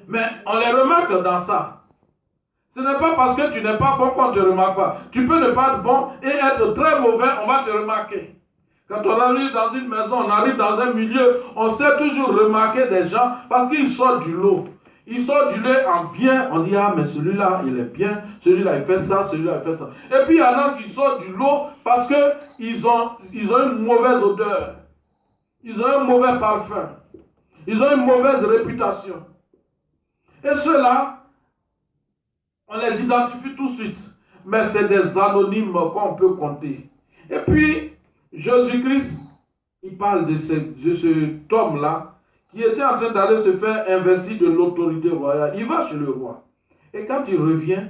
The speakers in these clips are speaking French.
Mais on les remarque dans ça. Ce n'est pas parce que tu n'es pas bon qu'on ne te remarque pas. Tu peux ne pas être bon et être très mauvais, on va te remarquer. Quand on arrive dans une maison, on arrive dans un milieu, on sait toujours remarquer des gens parce qu'ils sortent du lot. Ils sortent du lot en bien, on dit ah mais celui-là il est bien, celui-là il fait ça, celui-là il fait ça. Et puis il y en a qui sortent du lot parce qu'ils ont une mauvaise odeur. Ils ont un mauvais parfum. Ils ont une mauvaise réputation. Et ceux-là, on les identifie tout de suite. Mais c'est des anonymes qu'on peut compter. Et puis, Jésus-Christ, il parle de cet homme-là qui était en train d'aller se faire investir de l'autorité royale. Il va chez le roi. Et quand il revient,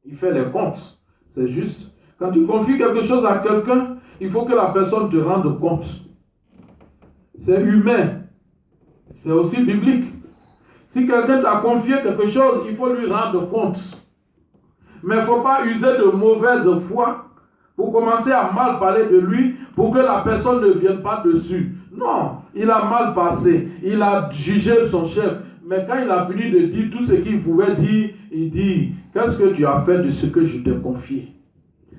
il fait les comptes. C'est juste. Quand tu confies quelque chose à quelqu'un, il faut que la personne te rende compte. C'est humain. C'est aussi biblique. Si quelqu'un t'a confié quelque chose, il faut lui rendre compte. Mais il ne faut pas user de mauvaise foi pour commencer à mal parler de lui pour que la personne ne vienne pas dessus. Non, il a mal passé. Il a jugé son chef. Mais quand il a fini de dire tout ce qu'il pouvait dire, il dit, qu'est-ce que tu as fait de ce que je t'ai confié?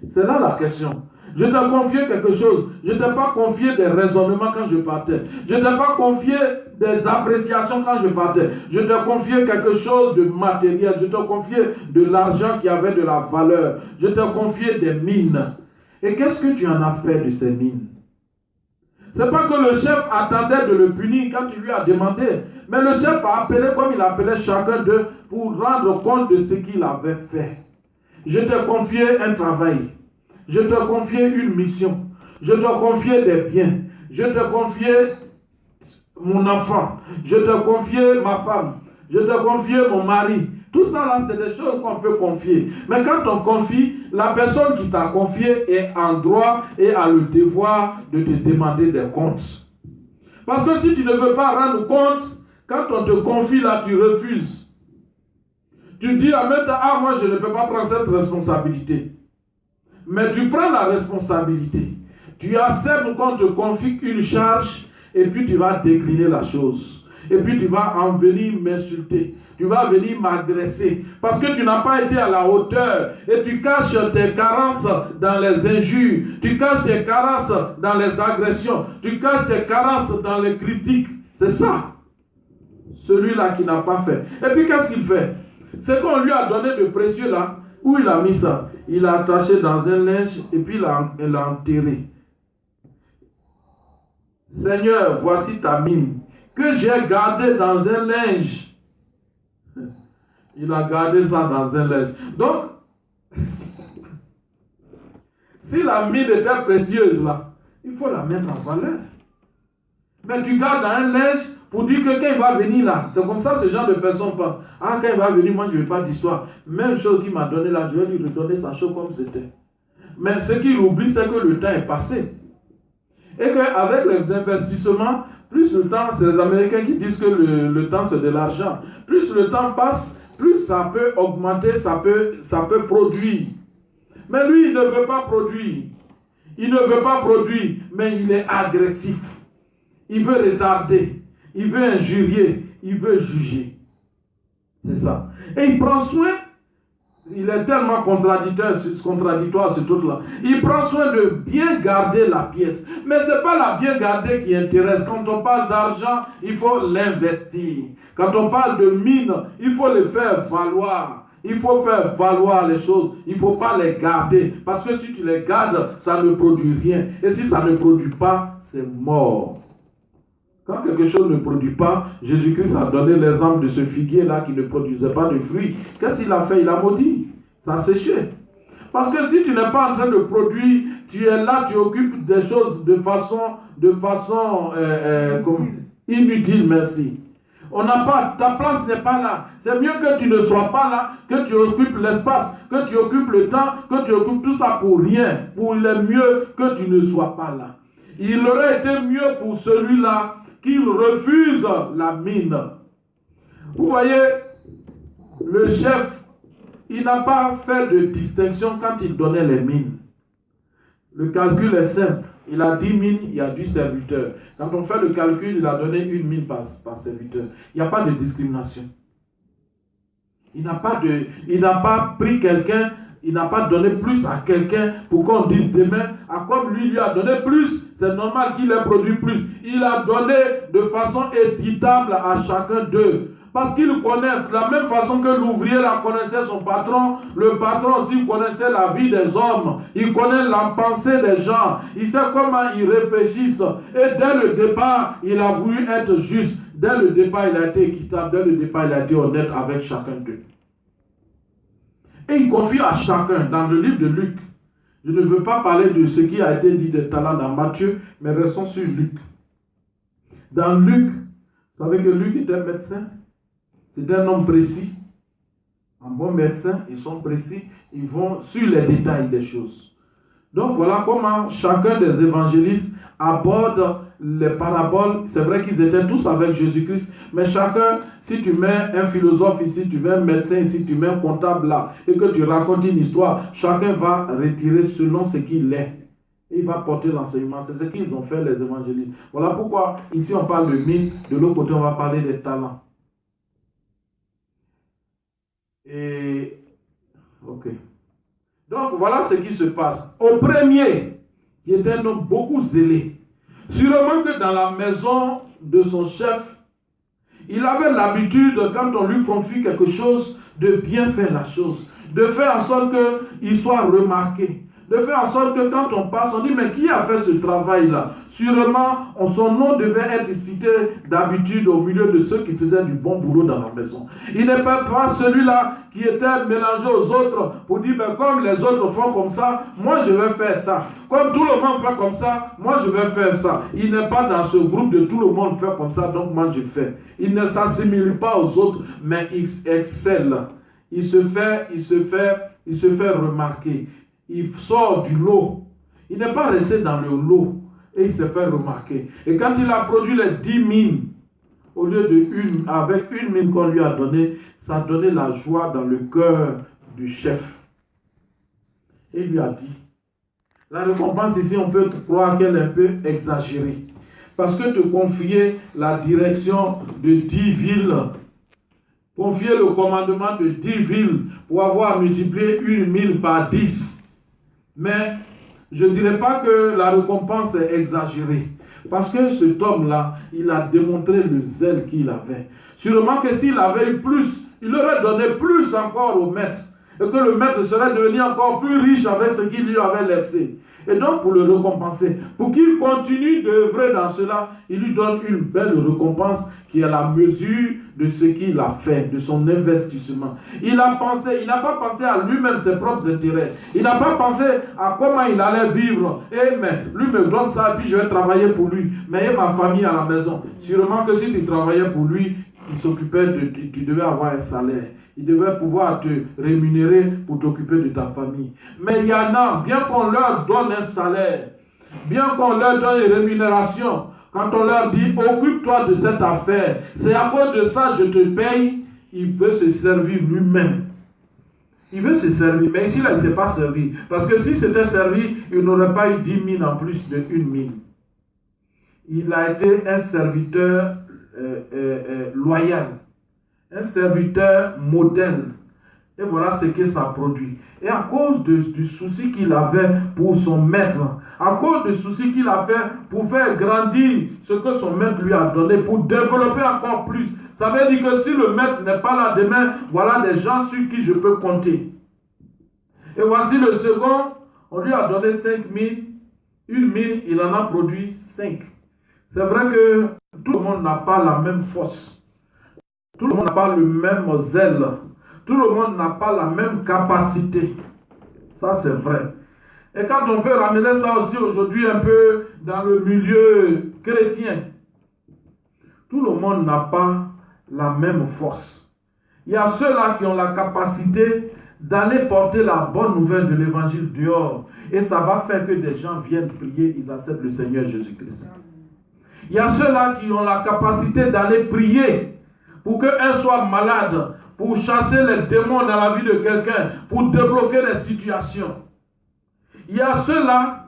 C'est là la question. Je t'ai confié quelque chose. Je ne t'ai pas confié des raisonnements quand je partais. Je ne t'ai pas confié des appréciations quand je partais. Je t'ai confié quelque chose de matériel. Je t'ai confié de l'argent qui avait de la valeur. Je t'ai confié des mines. Et qu'est-ce que tu en as fait de ces mines? Ce n'est pas que le chef attendait de le punir quand il lui a demandé. Mais le chef a appelé comme il appelait chacun d'eux pour rendre compte de ce qu'il avait fait. Je t'ai confié un travail. Je t'ai confié une mission. Je t'ai confié des biens. Je t'ai confié mon enfant. Je t'ai confié ma femme. Je t'ai confié mon mari. Tout ça là, c'est des choses qu'on peut confier. Mais quand on confie, la personne qui t'a confié est en droit et a le devoir de te demander des comptes. Parce que si tu ne veux pas rendre compte, quand on te confie là, tu refuses. Tu dis à même temps, ah moi je ne peux pas prendre cette responsabilité. Mais tu prends la responsabilité. Tu acceptes qu'on te confie une charge et puis tu vas décliner la chose. Et puis tu vas en venir m'insulter. Tu vas venir m'agresser. Parce que tu n'as pas été à la hauteur. Et tu caches tes carences dans les injures. Tu caches tes carences dans les agressions. Tu caches tes carences dans les critiques. C'est ça. Celui-là qui n'a pas fait. Et puis qu'est-ce qu'il fait? C'est qu'on lui a donné de précieux là. Où il a mis ça? Il l'a attaché dans un linge et puis il l'a enterré. Seigneur, voici ta mine que j'ai gardée dans un linge. Il a gardé ça dans un linge. Donc, si la mine était précieuse là, il faut la mettre en valeur. Mais tu gardes dans un linge pour dire que quand il va venir là, c'est comme ça ce genre de personne pense. Ah, quand il va venir, moi je ne veux pas d'histoire. Même chose qu'il m'a donné là, je vais lui redonner sa chose comme c'était. Mais ce qu'il oublie, c'est que le temps est passé. Et qu'avec les investissements, plus le temps, c'est les Américains qui disent que le temps c'est de l'argent. Plus le temps passe, plus ça peut augmenter, ça peut produire. Mais lui, il ne veut pas produire. Il ne veut pas produire, mais il est agressif. Il veut retarder. Il veut injurier, il veut juger. C'est ça. Et il prend soin, il est tellement contradictoire ce truc-là. Il prend soin de bien garder la pièce. Mais ce n'est pas la bien garder qui intéresse. Quand on parle d'argent, il faut l'investir. Quand on parle de mine, il faut les faire valoir. Il faut faire valoir les choses. Il ne faut pas les garder. Parce que si tu les gardes, ça ne produit rien. Et si ça ne produit pas, c'est mort. Quand quelque chose ne produit pas, Jésus-Christ a donné l'exemple de ce figuier-là qui ne produisait pas de fruits. Qu'est-ce qu'il a fait? Il a maudit. Ça a séché. Parce que si tu n'es pas en train de produire, tu es là, tu occupes des choses de façon inutile, merci. On n'a pas, ta place n'est pas là. C'est mieux que tu ne sois pas là, que tu occupes l'espace, que tu occupes le temps, que tu occupes tout ça pour rien. Pour le mieux que tu ne sois pas là. Il aurait été mieux pour celui-là qu'il refuse la mine. Vous voyez, le chef, il n'a pas fait de distinction quand il donnait les mines. Le calcul est simple. Il a 10 000, il y a 10 serviteurs. Quand on fait le calcul, il a donné 1 000 par serviteur. Il n'y a pas de discrimination. Il n'a pas pris quelqu'un, il n'a pas donné plus à quelqu'un pour qu'on dise demain, comme lui a donné plus, c'est normal qu'il ait produit plus. Il a donné de façon équitable à chacun d'eux. Parce qu'il connaît, de la même façon que l'ouvrier connaissait son patron, le patron aussi connaissait la vie des hommes. Il connaît la pensée des gens. Il sait comment ils réfléchissent. Et dès le départ, il a voulu être juste. Dès le départ, il a été équitable. Dès le départ, il a été honnête avec chacun d'eux. Et il confie à chacun, dans le livre de Luc. Je ne veux pas parler de ce qui a été dit des talents dans Matthieu, mais restons sur Luc. Dans Luc, vous savez que Luc était médecin. C'est un homme précis. Un bon médecin, ils sont précis. Ils vont sur les détails des choses. Donc voilà comment chacun des évangélistes aborde les paraboles. C'est vrai qu'ils étaient tous avec Jésus-Christ, mais chacun, si tu mets un philosophe ici, tu mets un médecin ici, tu mets un comptable là, et que tu racontes une histoire, chacun va retirer selon ce qu'il est. Et il va porter l'enseignement. C'est ce qu'ils ont fait, les évangélistes. Voilà pourquoi ici on parle de mine, de l'autre côté on va parler des talents. Et ok. Donc voilà ce qui se passe. Au premier, qui était un homme beaucoup zélé, sûrement que dans la maison de son chef, il avait l'habitude, quand on lui confie quelque chose, de bien faire la chose, de faire en sorte qu'il soit remarqué, de faire en sorte que quand on passe, on dit, mais qui a fait ce travail-là? Sûrement, son nom devait être cité d'habitude au milieu de ceux qui faisaient du bon boulot dans la maison. Il n'est pas celui-là qui était mélangé aux autres pour dire, mais comme les autres font comme ça, moi je vais faire ça. Comme tout le monde fait comme ça, moi je vais faire ça. Il n'est pas dans ce groupe de tout le monde fait comme ça, donc moi je fais. Il ne s'assimile pas aux autres, mais il excelle. Il se fait remarquer. Il sort du lot. Il n'est pas resté dans le lot. Et il s'est fait remarquer. Et quand il a produit les 10 mines, au lieu de avec une mine qu'on lui a donnée, ça a donné la joie dans le cœur du chef. Et il lui a dit, la récompense ici, on peut croire qu'elle est un peu exagérée. Parce que te confier la direction de 10 villes, confier le commandement de 10 villes pour avoir multiplié une mine par 10, mais je ne dirais pas que la récompense est exagérée. Parce que cet homme-là, il a démontré le zèle qu'il avait. Sûrement que s'il avait eu plus, il aurait donné plus encore au maître. Et que le maître serait devenu encore plus riche avec ce qu'il lui avait laissé. Et donc pour le récompenser, pour qu'il continue d'œuvrer dans cela, il lui donne une belle récompense qui est la mesure de ce qu'il a fait, de son investissement. Il n'a pas pensé à lui-même ses propres intérêts. Il n'a pas pensé à comment il allait vivre. Eh mais lui me donne ça, puis je vais travailler pour lui. Mais il y a ma famille à la maison. Sûrement que si tu travaillais pour lui, il s'occupait tu devais avoir un salaire. Il devait pouvoir te rémunérer pour t'occuper de ta famille. Mais il y en a, bien qu'on leur donne un salaire, bien qu'on leur donne une rémunération, quand on leur dit, occupe-toi de cette affaire, c'est à cause de ça je te paye, il veut se servir lui-même. Il veut se servir, mais ici là, il ne s'est pas servi. Parce que si c'était servi, il n'aurait pas eu 10 mines en plus d'une mine. Il a été un serviteur loyal. Un serviteur modèle. Et voilà ce que ça produit. Et à cause du souci qu'il avait pour son maître, à cause du souci qu'il a fait pour faire grandir ce que son maître lui a donné, pour développer encore plus, ça veut dire que si le maître n'est pas là demain, voilà des gens sur qui je peux compter. Et voici le second, on lui a donné 5 mines, une mine, il en a produit 5. C'est vrai que tout le monde n'a pas la même force. Tout le monde n'a pas le même zèle. Tout le monde n'a pas la même capacité. Ça, c'est vrai. Et quand on peut ramener ça aussi aujourd'hui un peu dans le milieu chrétien, tout le monde n'a pas la même force. Il y a ceux-là qui ont la capacité d'aller porter la bonne nouvelle de l'évangile dehors. Et ça va faire que des gens viennent prier, ils acceptent le Seigneur Jésus-Christ. Il y a ceux-là qui ont la capacité d'aller prier pour qu'un soit malade, pour chasser les démons dans la vie de quelqu'un, pour débloquer les situations. Il y a ceux-là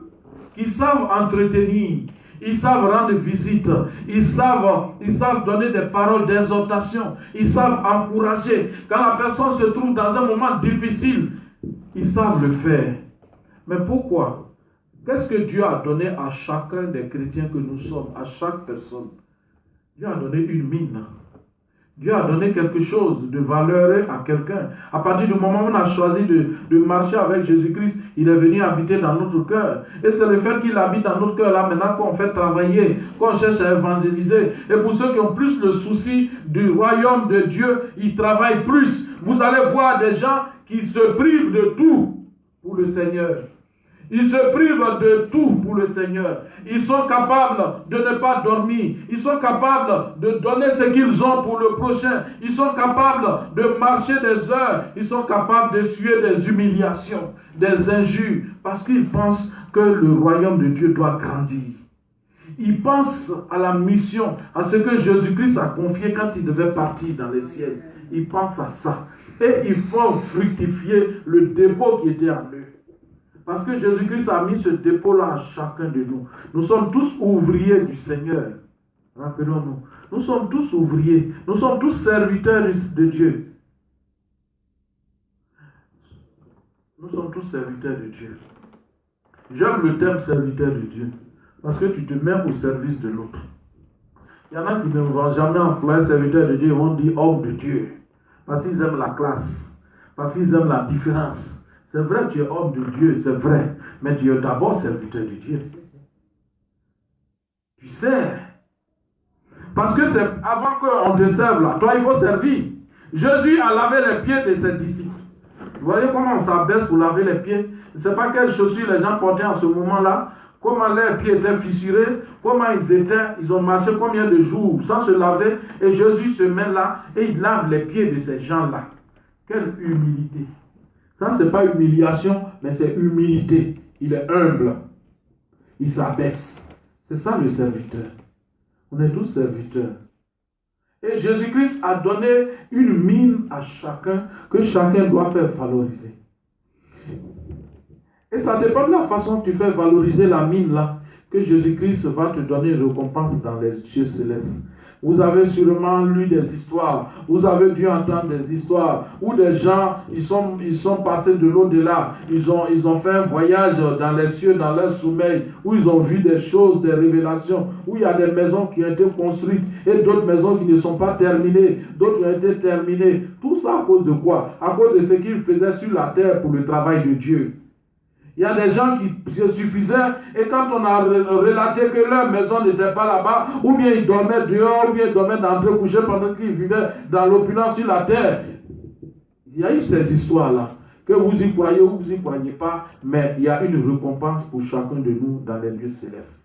qui savent entretenir, ils savent rendre visite, ils savent donner des paroles d'exhortation, ils savent encourager. Quand la personne se trouve dans un moment difficile, ils savent le faire. Mais pourquoi? Qu'est-ce que Dieu a donné à chacun des chrétiens que nous sommes, à chaque personne? Dieu a donné une mine. Dieu a donné quelque chose de valeureux à quelqu'un. À partir du moment où on a choisi de marcher avec Jésus-Christ, il est venu habiter dans notre cœur. Et c'est le fait qu'il habite dans notre cœur là maintenant qu'on fait travailler, qu'on cherche à évangéliser. Et pour ceux qui ont plus le souci du royaume de Dieu, ils travaillent plus. Vous allez voir des gens qui se privent de tout pour le Seigneur. Ils se privent de tout pour le Seigneur. Ils sont capables de ne pas dormir. Ils sont capables de donner ce qu'ils ont pour le prochain. Ils sont capables de marcher des heures. Ils sont capables de suer des humiliations, des injures, parce qu'ils pensent que le royaume de Dieu doit grandir. Ils pensent à la mission, à ce que Jésus-Christ a confié quand il devait partir dans les ciels. Ils pensent à ça. Et ils font fructifier le dépôt qui était en eux. Parce que Jésus-Christ a mis ce dépôt-là à chacun de nous. Nous sommes tous ouvriers du Seigneur. Rappelons-nous. Nous sommes tous ouvriers. Nous sommes tous serviteurs de Dieu. Nous sommes tous serviteurs de Dieu. J'aime le terme serviteur de Dieu. Parce que tu te mets au service de l'autre. Il y en a qui ne vont jamais employer serviteur de Dieu. Ils vont dire homme de Dieu. Parce qu'ils aiment la classe. Parce qu'ils aiment la différence. C'est vrai, tu es homme de Dieu, c'est vrai. Mais tu es d'abord serviteur de Dieu. Tu sers. Parce que c'est avant qu'on te serve là, toi il faut servir. Jésus a lavé les pieds de ses disciples. Vous voyez comment on s'abaisse pour laver les pieds? Je ne sais pas quelles chaussures les gens portaient en ce moment-là. Comment leurs pieds étaient fissurés. Comment ils étaient. Ils ont marché combien de jours sans se laver. Et Jésus se met là et il lave les pieds de ces gens-là. Quelle humilité. Ça, ce n'est pas humiliation, mais c'est humilité. Il est humble. Il s'abaisse. C'est ça le serviteur. On est tous serviteurs. Et Jésus-Christ a donné une mine à chacun que chacun doit faire valoriser. Et ça dépend de la façon dont tu fais valoriser la mine là, que Jésus-Christ va te donner une récompense dans les cieux célestes. Vous avez sûrement lu des histoires, vous avez dû entendre des histoires où des gens, ils sont passés de l'au-delà, ils ont fait un voyage dans les cieux, dans leur sommeil, où ils ont vu des choses, des révélations, où il y a des maisons qui ont été construites et d'autres maisons qui ne sont pas terminées, d'autres ont été terminées. Tout ça à cause de quoi? À cause de ce qu'ils faisaient sur la terre pour le travail de Dieu. Il y a des gens qui se suffisaient et quand on a relaté que leur maison n'était pas là-bas, ou bien ils dormaient dehors, ou bien ils dormaient d'entrée couchés pendant qu'ils vivaient dans l'opulence sur la terre. Il y a eu ces histoires-là, que vous y croyez ou vous y croyez pas, mais il y a une récompense pour chacun de nous dans les lieux célestes.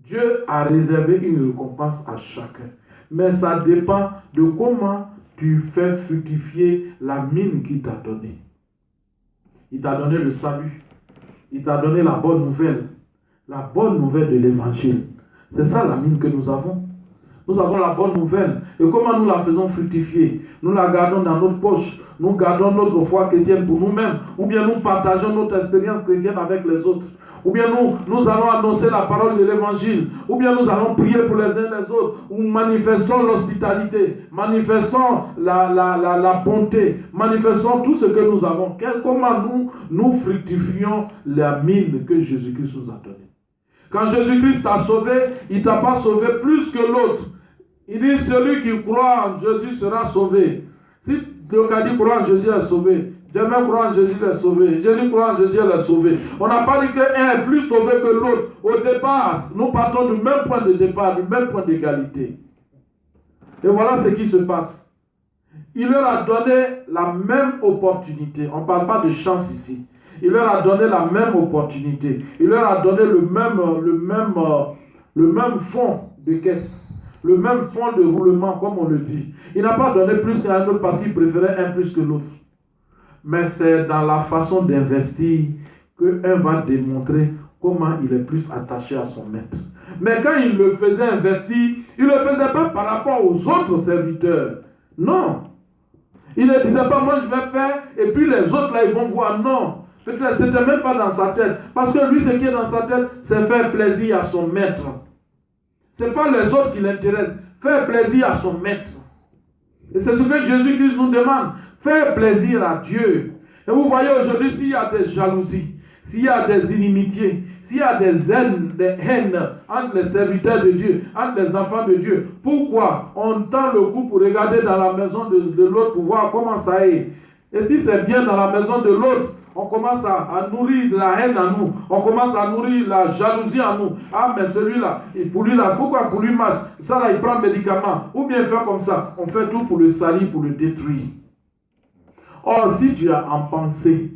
Dieu a réservé une récompense à chacun, mais ça dépend de comment tu fais fructifier la mine qu'il t'a donnée. Il t'a donné le salut. Il t'a donné la bonne nouvelle. La bonne nouvelle de l'évangile. C'est ça la mine que nous avons. Nous avons la bonne nouvelle. Et comment nous la faisons fructifier? Nous la gardons dans notre poche. Nous gardons notre foi chrétienne pour nous-mêmes. Ou bien nous partageons notre expérience chrétienne avec les autres. Ou bien nous allons annoncer la parole de l'évangile. Ou bien nous allons prier pour les uns les autres. Ou manifestons l'hospitalité. Manifestons la bonté. Manifestons tout ce que nous avons. Comment nous fructifions la mine que Jésus-Christ nous a donnée. Quand Jésus-Christ t'a sauvé, il ne t'a pas sauvé plus que l'autre. Il dit celui qui croit en Jésus sera sauvé. Si quelqu'un dit croit en Jésus est sauvé. Demain, croire en Jésus est sauvé. Jésus croit en Jésus est sauvé. On n'a pas dit qu'un est plus sauvé que l'autre. Au départ, nous partons du même point de départ, du même point d'égalité. Et voilà ce qui se passe. Il leur a donné la même opportunité. On ne parle pas de chance ici. Il leur a donné la même opportunité. Il leur a donné le même fonds de caisse. Le même fonds de roulement, comme on le dit. Il n'a pas donné plus qu'à un autre parce qu'il préférait un plus que l'autre. Mais c'est dans la façon d'investir qu'un va démontrer comment il est plus attaché à son maître. Mais quand il le faisait investir, il ne le faisait pas par rapport aux autres serviteurs. Non. Il ne disait pas, moi je vais faire, et puis les autres là, ils vont voir. Non. Peut-être ce n'était même pas dans sa tête. Parce que lui, ce qui est dans sa tête, c'est faire plaisir à son maître. Ce n'est pas les autres qui l'intéressent. Faire plaisir à son maître. Et c'est ce que Jésus-Christ nous demande. Faire plaisir à Dieu. Et vous voyez aujourd'hui, s'il y a des jalousies, s'il y a des inimitiés, s'il y a des haines entre les serviteurs de Dieu, entre les enfants de Dieu, pourquoi on tend le cou pour regarder dans la maison de l'autre pour voir comment ça est? Et si c'est bien dans la maison de l'autre, on commence à nourrir la haine en nous, on commence à nourrir la jalousie en nous. Ah, mais celui-là, pour lui là, pourquoi pour lui marche? Ça là, il prend médicament, ou bien faire comme ça. On fait tout pour le salir, pour le détruire. Or, si tu as en pensée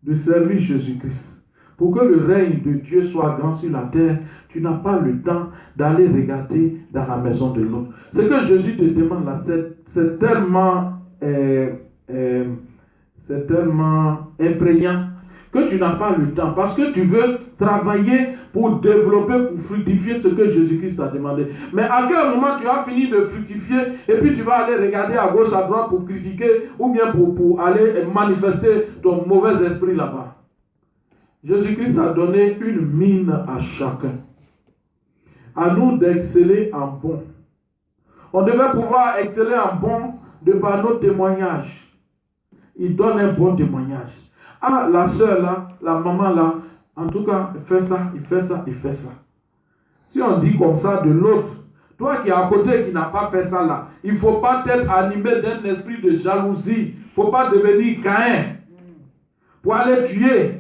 de servir Jésus-Christ, pour que le règne de Dieu soit grand sur la terre, tu n'as pas le temps d'aller regarder dans la maison de l'autre. Ce que Jésus te demande là, c'est tellement imprégnant que tu n'as pas le temps. Parce que tu veux travailler pour développer, pour fructifier ce que Jésus-Christ t'a demandé. Mais à quel moment tu as fini de fructifier et puis tu vas aller regarder à gauche, à droite pour critiquer ou bien pour aller manifester ton mauvais esprit là-bas? Jésus-Christ a donné une mine à chacun. À nous d'exceller en bon. On devait pouvoir exceller en bon de par nos témoignages. Il donne un bon témoignage. Ah, la soeur là, la maman là, en tout cas, il fait ça, il fait ça, il fait ça. Si on dit comme ça de l'autre, toi qui es à côté qui n'a pas fait ça là, il ne faut pas être animé d'un esprit de jalousie. Il ne faut pas devenir Caïn pour aller tuer.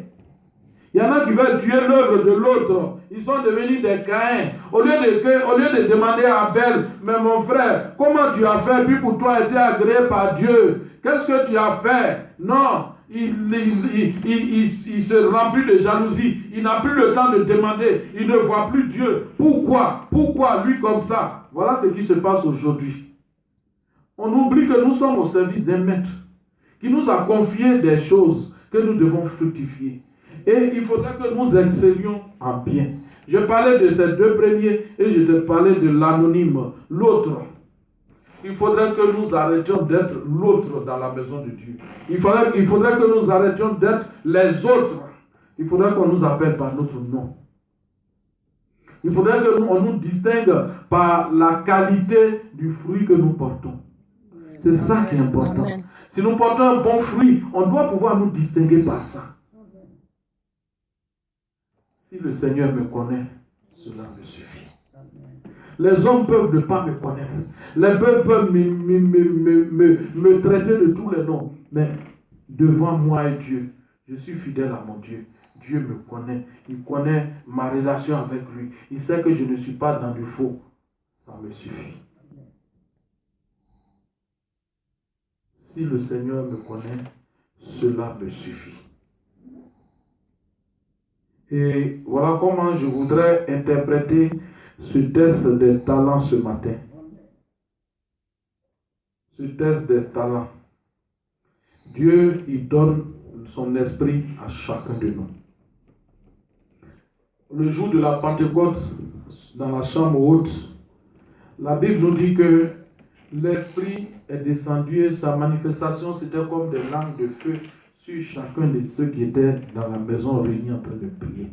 Il y en a qui veulent tuer l'œuvre de l'autre. Ils sont devenus des Caïns. Au lieu de demander à Abel, mais mon frère, comment tu as fait? Puis pour toi, été agréé par Dieu. Qu'est-ce que tu as fait? Non, il se remplit de jalousie. Il n'a plus le temps de demander. Il ne voit plus Dieu. Pourquoi? Pourquoi lui comme ça? Voilà ce qui se passe aujourd'hui. On oublie que nous sommes au service d'un maître qui nous a confié des choses que nous devons fructifier. Et il faudrait que nous excellions en bien. Je parlais de ces deux premiers et je te parlais de l'anonyme, l'autre. Il faudrait que nous arrêtions d'être l'autre dans la maison de Dieu. Il faudrait que nous arrêtions d'être les autres. Il faudrait qu'on nous appelle par notre nom. Il faudrait qu'on nous distingue par la qualité du fruit que nous portons. C'est ça qui est important. Amen. Si nous portons un bon fruit, on doit pouvoir nous distinguer par ça. Si le Seigneur me connaît, cela me suffit. Les hommes peuvent ne pas me connaître. Les peuples peuvent me traiter de tous les noms. Mais devant moi et Dieu, je suis fidèle à mon Dieu. Dieu me connaît. Il connaît ma relation avec lui. Il sait que je ne suis pas dans du faux. Ça me suffit. Si le Seigneur me connaît, cela me suffit. Et voilà comment je voudrais interpréter ce test des talents ce matin. Ce test des talents. Dieu, il donne son esprit à chacun de nous. Le jour de la Pentecôte, dans la chambre haute, la Bible nous dit que l'esprit est descendu et sa manifestation, c'était comme des langues de feu sur chacun de ceux qui étaient dans la maison réunis en train de prier.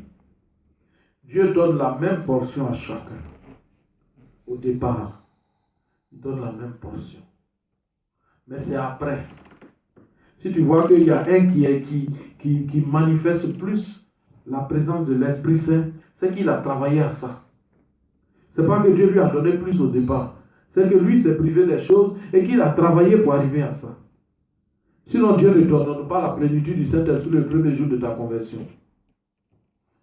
Dieu donne la même portion à chacun. Au départ, il donne la même portion. Mais c'est après. Si tu vois qu'il y a un qui manifeste plus la présence de l'Esprit Saint, c'est qu'il a travaillé à ça. C'est pas que Dieu lui a donné plus au départ. C'est que lui s'est privé des choses et qu'il a travaillé pour arriver à ça. Sinon, Dieu ne te donne pas la plénitude du Saint-Esprit le premier jour de ta conversion.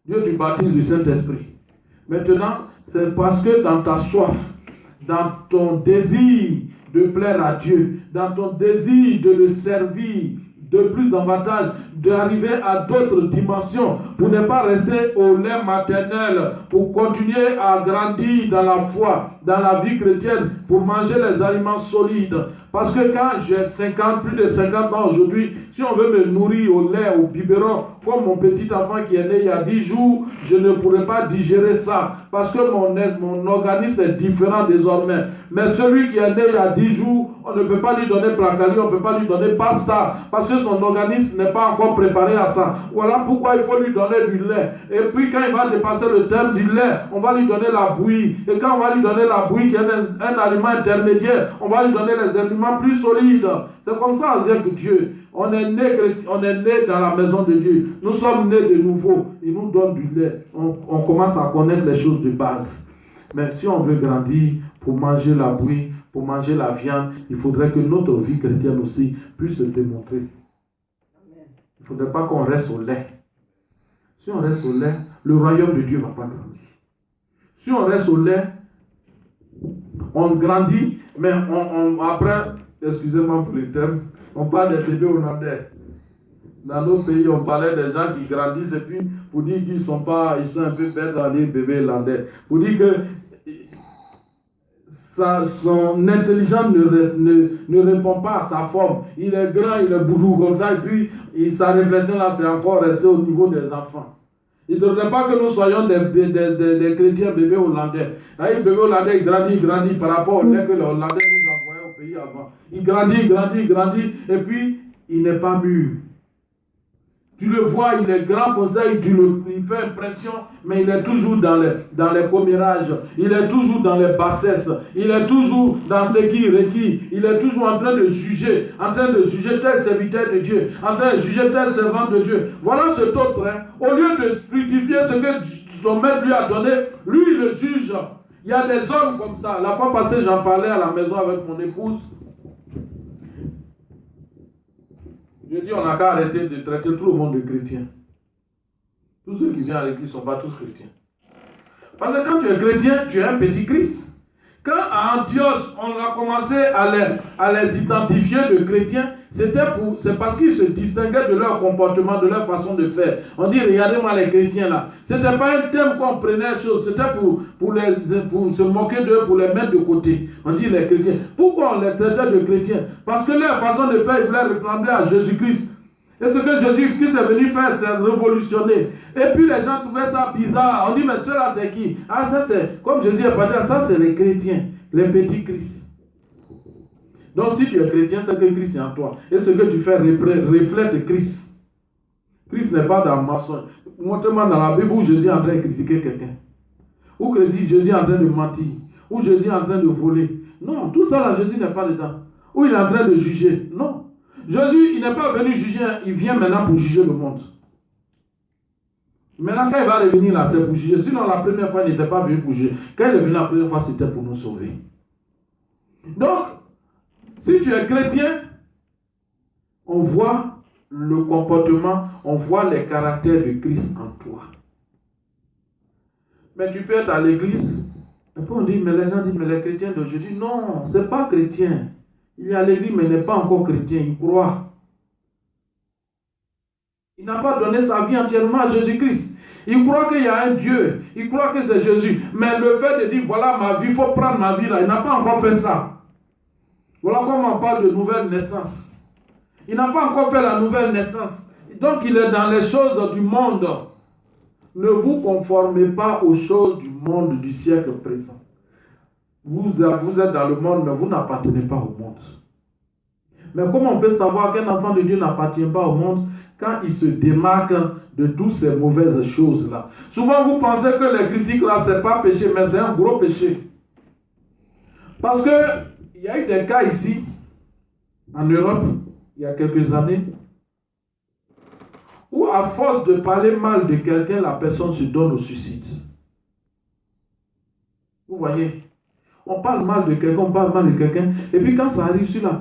Dieu te baptise du Saint-Esprit. Maintenant, c'est parce que dans ta soif, dans ton désir de plaire à Dieu, dans ton désir de le servir de plus davantage, d'arriver à d'autres dimensions, pour ne pas rester au lait maternel, pour continuer à grandir dans la foi, dans la vie chrétienne, pour manger les aliments solides. Parce que quand j'ai plus de 50 ans aujourd'hui, si on veut me nourrir au lait, au biberon, comme mon petit enfant qui est né il y a 10 jours, je ne pourrais pas digérer ça. Parce que mon organisme est différent désormais. Mais celui qui est né il y a 10 jours, on ne peut pas lui donner placali, on ne peut pas lui donner pasta, parce que son organisme n'est pas encore préparé à ça. Voilà pourquoi il faut lui donner du lait. Et puis quand il va dépasser le terme du lait, on va lui donner la bouillie. Et quand on va lui donner la bouillie, qui est un aliment intermédiaire, on va lui donner les aliments plus solides. C'est comme ça avec Dieu. On est né dans la maison de Dieu. Nous sommes nés de nouveau. Il nous donne du lait. On commence à connaître les choses de base. Mais si on veut grandir, pour manger la bouillie, pour manger la viande, il faudrait que notre vie chrétienne aussi puisse se démontrer. Il ne faudrait pas qu'on reste au lait. Si on reste au lait, le royaume de Dieu ne va pas grandir. Si on reste au lait, on grandit, mais après, excusez-moi pour le terme, on parle des bébés hollandais. Dans nos pays, on parlait des gens qui grandissent et puis pour dire qu'ils sont un peu bêtes dans les bébés hollandais. Pour dire que son intelligence ne répond pas à sa forme. Il est grand, il est bourrou comme ça, et puis sa réflexion là, c'est encore resté au niveau des enfants. Il ne faudrait pas que nous soyons des chrétiens bébés hollandais. Là, les bébés hollandais, ils grandissent par rapport au lait que les Hollandais nous envoyaient au pays avant. Il grandit, et puis il n'est pas mûr. Tu le vois, il est grand comme ça, il fait impression, mais il est toujours dans les commérages, il est toujours dans les bassesses, il est toujours dans ce qui retire, il est toujours en train de juger tel serviteur de Dieu, en train de juger tel servant de Dieu. Voilà cet autre, au lieu de fructifier ce que son maître lui a donné, lui il le juge. Il y a des hommes comme ça. La fois passée, j'en parlais à la maison avec mon épouse. Je dis, on n'a qu'à arrêter de traiter tout le monde de chrétien. Tous ceux qui viennent à l'église ne sont pas tous chrétiens. Parce que quand tu es chrétien, tu es un petit Christ. Quand à Antioche, on a commencé à les identifier de chrétiens, c'est parce qu'ils se distinguaient de leur comportement, de leur façon de faire. On dit, regardez-moi les chrétiens là. Ce n'était pas un thème qu'on prenait chose, c'était pour se moquer d'eux, pour les mettre de côté. On dit les chrétiens. Pourquoi on les traitait de chrétiens? Parce que leur façon de faire, ils voulaient ressembler à Jésus-Christ. Et ce que Jésus-Christ est venu faire, c'est révolutionner. Et puis les gens trouvaient ça bizarre. On dit, mais ceux-là, c'est qui? Ah, ça c'est, comme Jésus est parti, ça c'est les chrétiens, les petits Christ. Donc si tu es chrétien, c'est que Christ est en toi. Et ce que tu fais reflète Christ. Christ n'est pas dans le mensonge. Montre-moi dans la Bible où Jésus est en train de critiquer quelqu'un. Où Jésus est en train de mentir. Où Jésus est en train de voler. Non, tout ça là, Jésus n'est pas dedans. Où il est en train de juger. Non. Jésus, il n'est pas venu juger, il vient maintenant pour juger le monde. Maintenant, quand il va revenir là, c'est pour juger. Sinon, la première fois, il n'était pas venu pour juger. Quand il est venu la première fois, c'était pour nous sauver. Donc, si tu es chrétien, on voit le comportement, on voit les caractères de Christ en toi. Mais tu peux être à l'église, et puis on dit, mais les gens disent, mais les chrétiens d'aujourd'hui, non, ce n'est pas chrétien. Il est à l'église, mais il n'est pas encore chrétien, il croit. Il n'a pas donné sa vie entièrement à Jésus-Christ. Il croit qu'il y a un Dieu, il croit que c'est Jésus. Mais le fait de dire, voilà ma vie, il faut prendre ma vie là, il n'a pas encore fait ça. Voilà comment on parle de nouvelle naissance. Il n'a pas encore fait la nouvelle naissance. Donc il est dans les choses du monde. Ne vous conformez pas aux choses du monde du siècle présent. Vous êtes dans le monde, mais vous n'appartenez pas au monde. Mais comment on peut savoir qu'un enfant de Dieu n'appartient pas au monde quand il se démarque de toutes ces mauvaises choses-là? Souvent, vous pensez que les critiques là, ce n'est pas péché, mais c'est un gros péché. Parce que il y a eu des cas ici, en Europe, il y a quelques années, où à force de parler mal de quelqu'un, la personne se donne au suicide. Vous voyez? On parle mal de quelqu'un, et puis quand ça arrive sur la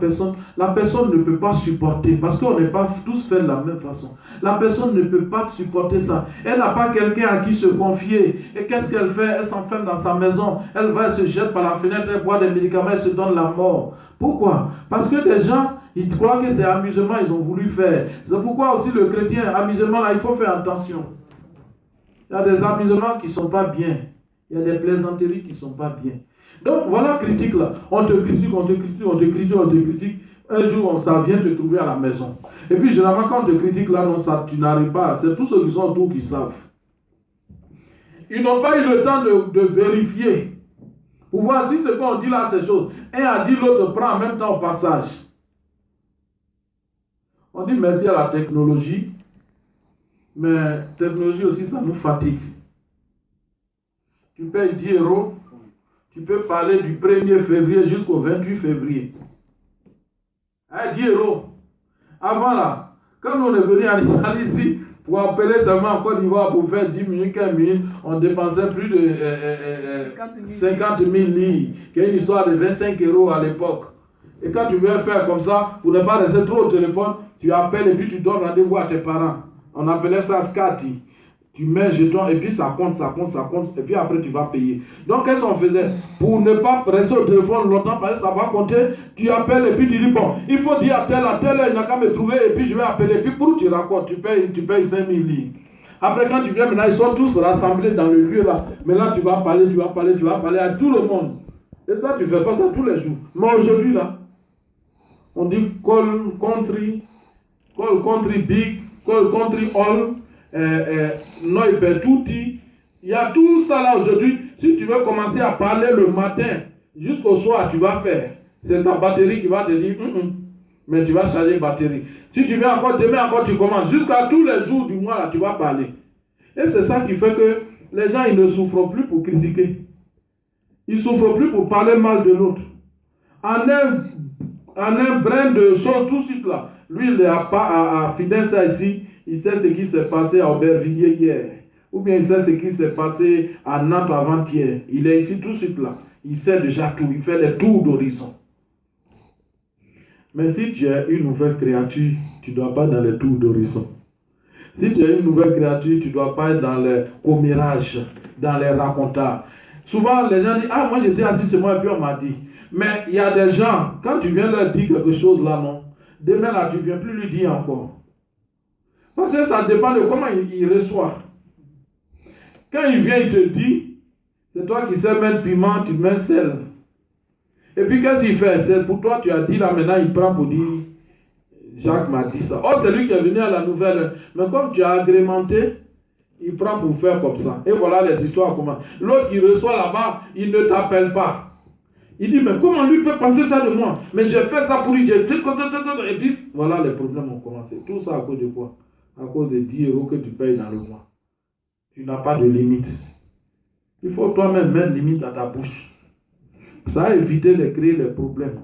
personne ne peut pas supporter, parce qu'on n'est pas tous faits de la même façon. La personne ne peut pas supporter ça. Elle n'a pas quelqu'un à qui se confier. Et qu'est-ce qu'elle fait? Elle s'enferme dans sa maison, elle va, elle se jette par la fenêtre, elle boit des médicaments, elle se donne la mort. Pourquoi? Parce que des gens, ils croient que c'est amusement, ils ont voulu faire. C'est pourquoi aussi le chrétien, amusement là, il faut faire attention. Il y a des amusements qui ne sont pas bien. Il y a des plaisanteries qui ne sont pas bien. Donc voilà critique là. On te critique. Un jour, ça vient te trouver à la maison. Et puis généralement quand on te critique là, non, ça, tu n'arrives pas. C'est tous ceux qui sont autour qui savent. Ils n'ont pas eu le temps de vérifier. Pour voir si ce qu'on dit là, c'est chose. Un a dit, l'autre prend en même temps au passage. On dit merci à la technologie, mais la technologie aussi, ça nous fatigue. Tu payes 10 €, tu peux parler du 1er février jusqu'au 28 février. 10 €. Avant là, quand on est venu en Italie ici, pour appeler seulement en Côte d'Ivoire pour faire 10 minutes, 15 minutes, on dépensait plus de 50 000 livres, qui est une histoire de 25 € à l'époque. Et quand tu veux faire comme ça, pour ne pas rester trop au téléphone, tu appelles et puis tu donnes rendez-vous à tes parents. On appelait ça scati. Tu mets un jeton et puis ça compte, et puis après tu vas payer. Donc qu'est-ce qu'on faisait? Pour ne pas rester au téléphone longtemps, parce que ça va compter, tu appelles et puis tu dis, bon, il faut dire à tel, il n'a qu'à me trouver, et puis je vais appeler, et puis pour tu racontes, tu payes 5 000 livres. Après quand tu viens maintenant, ils sont tous rassemblés dans le lieu là. Maintenant tu vas parler à tout le monde. Et ça, tu fais pas ça tous les jours. Mais aujourd'hui là, on dit call country big, call country all, noi per tutti. Il y a tout ça là aujourd'hui. Si tu veux commencer à parler le matin jusqu'au soir, tu vas faire. C'est ta batterie qui va te dire, mais tu vas charger batterie. Si tu viens encore, demain encore tu commences. Jusqu'à tous les jours du mois là, tu vas parler. Et c'est ça qui fait que les gens, ils ne souffrent plus pour critiquer. Ils ne souffrent plus pour parler mal de l'autre. En un brin de choses, tout de suite là. Lui, il est à Fidenza ici, il sait ce qui s'est passé à Aubervilliers hier. Ou bien il sait ce qui s'est passé à Nantes avant-hier. Il est ici tout de suite là. Il sait déjà tout, il fait les tours d'horizon. Mais si tu es une nouvelle créature, tu ne dois pas dans les tours d'horizon. Si tu es une nouvelle créature, tu ne dois pas être dans les commérages, dans les racontages. Souvent, les gens disent, ah, moi j'étais assis chez moi et puis on m'a dit. Mais il y a des gens, quand tu viens leur dire quelque chose là, non, demain là, tu ne viens plus lui dire encore. Parce que ça dépend de comment il reçoit. Quand il vient, il te dit, c'est toi qui sais mettre piment, tu mets sel. Et puis qu'est-ce qu'il fait? C'est pour toi, tu as dit là, maintenant il prend pour dire, Jacques m'a dit ça. Oh, c'est lui qui est venu à la nouvelle. Mais comme tu as agrémenté, il prend pour faire comme ça. Et voilà les histoires comment. L'autre qui reçoit là-bas, il ne t'appelle pas. Il dit, mais comment lui peut penser ça de moi? Mais j'ai fait ça pour lui. Et puis, voilà les problèmes ont commencé. Tout ça à cause de quoi? À cause de 10 € que tu payes dans le mois. Tu n'as pas de limite. Il faut toi-même mettre limite à ta bouche. Ça a évité de créer les problèmes.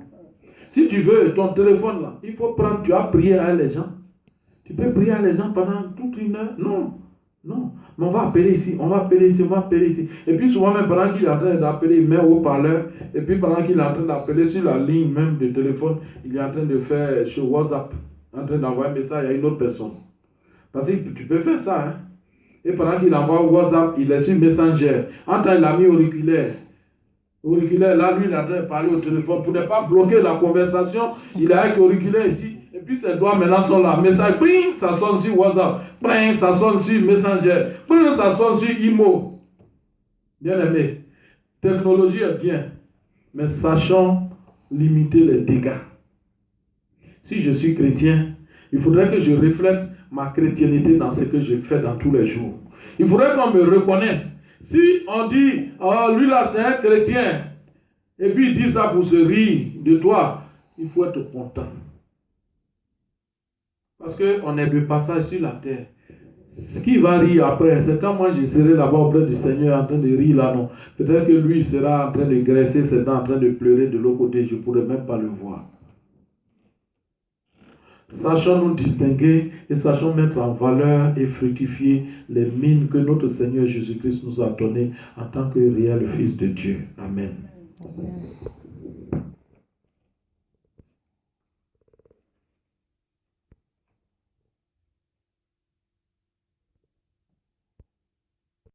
Si tu veux ton téléphone là, il faut prendre, tu as prié à les gens. Tu peux prier à les gens pendant toute une heure? Non. Non. Mais on va appeler ici, on va appeler ici, on va appeler ici. Et puis souvent même pendant qu'il est en train d'appeler, il met au haut-parleur. Et puis pendant qu'il est en train d'appeler sur la ligne même de téléphone, il est en train de faire sur WhatsApp, en train d'envoyer un message à une autre personne. Parce que tu peux faire ça, hein. Et pendant qu'il envoie WhatsApp, il est sur Messenger. En temps, il a mis auriculaire. Auriculaire, là, lui, il est en train de parler au téléphone. Pour ne pas bloquer la conversation, il est avec auriculaire ici. Et puis ses doigts maintenant sont là. Message, ping, ça sonne sur WhatsApp. Ping, ça sonne sur Messenger. Ping, ça sonne sur Imo. Bien aimé, technologie est bien. Mais sachons limiter les dégâts. Si je suis chrétien, il faudrait que je reflète ma chrétienté dans ce que je fais dans tous les jours. Il faudrait qu'on me reconnaisse. Si on dit, oh, lui là c'est un chrétien, et puis il dit ça pour se rire de toi, il faut être content. Parce qu'on n'est de passage sur la terre. Ce qui va rire après, c'est quand moi je serai là-bas auprès du Seigneur en train de rire là, non. Peut-être que lui sera en train de graisser ses dents, en train de pleurer de l'autre côté, je ne pourrai même pas le voir. Sachons nous distinguer et sachons mettre en valeur et fructifier les mines que notre Seigneur Jésus-Christ nous a données en tant que réel Fils de Dieu. Amen. Amen.